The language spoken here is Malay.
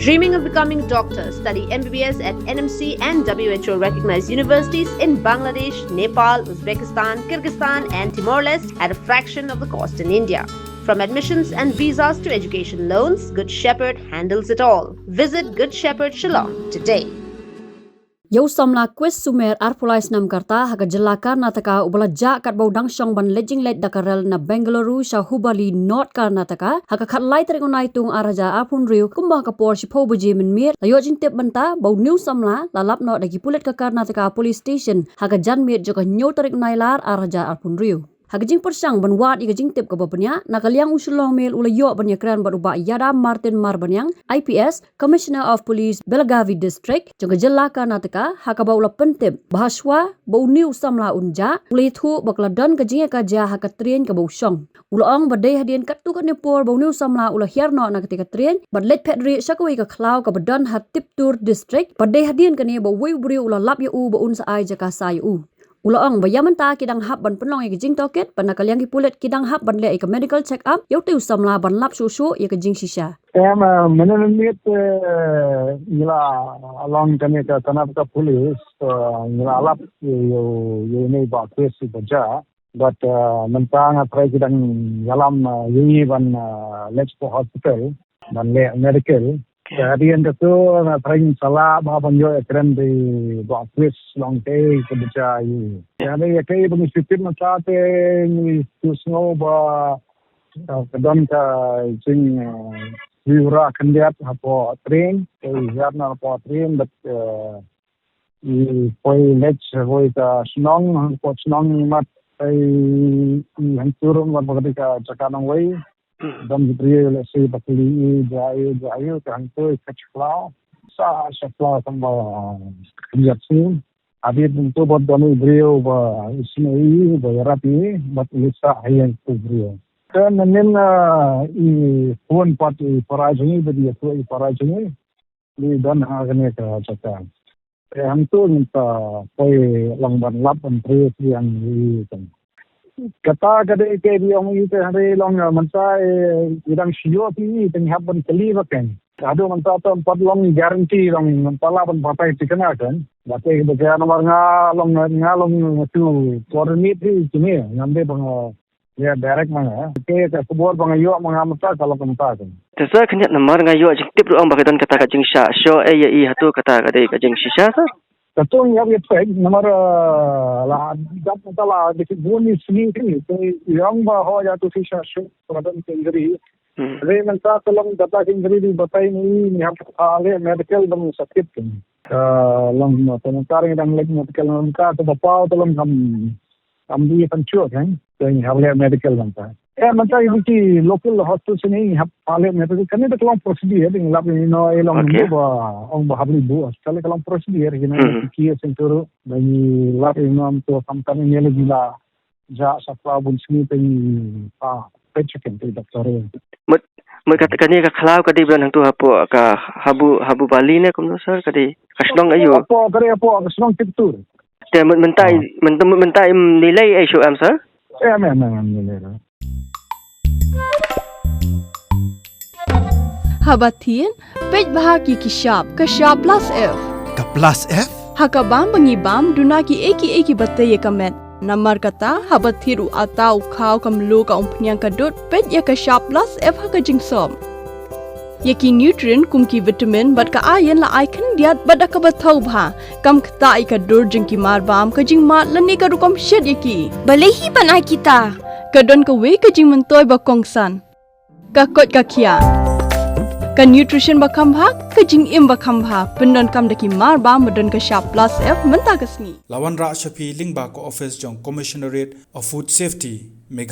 Dreaming of becoming doctors? Study MBBS at NMC and WHO recognized universities in Bangladesh, Nepal, Uzbekistan, Kyrgyzstan and Timor-Leste at a fraction of the cost in India. From admissions and visas to education loans, Good Shepherd handles it all. Visit Good Shepherd Shillong today. Yau Samla quest sumer arpulais nam karta haga jilla Karnataka ubala ja kat baudang shong ban lejing let dakarel na Bengaluru sha Hubali North Karnataka haga khat lai teringunai tung araja apun riu kumba ka por shipo buji min mir la yojing tip banta bau new Samla la lap no dagi pulet ka Karnataka police station haga jan mir joka nyo teringunai lar araja apun riu. Hagajing persang banwat igajing tip kabapanya nakaliang Shillong Mail ulayo banya kran baruba yada Martin Marbanyang IPS Commissioner of Police Belagavi District jaga jilla Karnataka hakaba ula pentip bahaswa bau new Samla unja ulithu bakladan ka Jingïakajia hakatrien ka bau shong ulaong badai Hadien katu ka nepor bau new Samla ula hierno na ketika trien badlet Phet shakwi ka Khlaw ka badan hat Tiptur District badai Hadien ka ne bau wibri ula lap ya u baun sa ai jaka sai u Ulaong bayaman ta kidang hap ban penlong ya jing toket panakaliang kipulet kidang hap ban le ka medical check up yau tiu Samla ban lap susu ya ka jing shisha. Menurut nila along kami ke Karnataka police nila alap yo ini ba kes baja but mentang try kidang dalam ini ban let's go hospital ban le medical Hadien itu trying salah bahawan yo ekran di boxes long day kebaca ini. Jadi kayak pengisipin macam ni susno ba kedon ka jing viura kandiat apa train, ihat na apa train but koi let's koi ka snong mat koi hancurun mat ketika cakanang way. Dan diberi lesi bakuli jayu kantor Kyrwoh sa Khlaw tambah lihat sih ada untuk buat donu beliau bah ismai bah rapi buat lisa yang tu beliau dan nemen phone party parajani bagi aku parajani di dan harganya ke cakap yang tu minta koi langban lap menteri yang ini kata kada ke yang itu hari long mansai idang sio pi tenghap ban kali bakan ado manta to empat long guarantee long pala ban papai tikana kan bate baga nomor ngalong tu coordinate ini ngambe bang ya direct mana ke kubur bang yo mengamta kalau kemta kan tesa kenya nomor ngayo jing tip ruang bagadon kata ka jing sha sho e ye hatu kata ka dei ka jing shisha sa Betul ya website nomor lah dapat lah di bumi sini ni yang bahawa jatuh sisa produk injury. Jadi minta tolong data injury di batai ni ada medical dan sakit kan. Long tentang yang lagi medical minta tu bapa tolong kami pencuri kan. Jadi ada medical minta. Minta ini local hospital sini ada medical. Kami tu kalau prosedur dengan lab ini elong orang bahari bu. Sekali kalau prosedur ini kia sentuh bagi lab ini tu kami ni lagi lah. Ja sakla bun sini pengi pecahkan tu doktor. Mereka katakan ka Khlaw ka di bulan tu apa ka habu Bali ne kumno sir ka di kasnong ayo. Apa kasnong Tiptur. Dia mentai nilai isu am sir. Memang nilai. Hadien pej bahagi kishap kashap plus F ka plus F hakabam bangibam dunaki eki batte kamet namar kata habathiru atau khaw kamlu ka umpnyang kadut pej ya kashap plus F hakajingsom yaki nutrient kumki vitamin bat ka iron la icon diat bada ka bathau bha kam khta ikadur jingki marbam kajing mat lani ka rukom shed yaki balehi banai kita kadon ka we kajing mentoy bakongsan ka kot ka khia ka nutrition bakam bha kajing im bakam bha pendon kam daki marba modon ka sharp plus F menta kasni lawan ra shapi lingba ko office jong commissionerate of food safety Meghalaya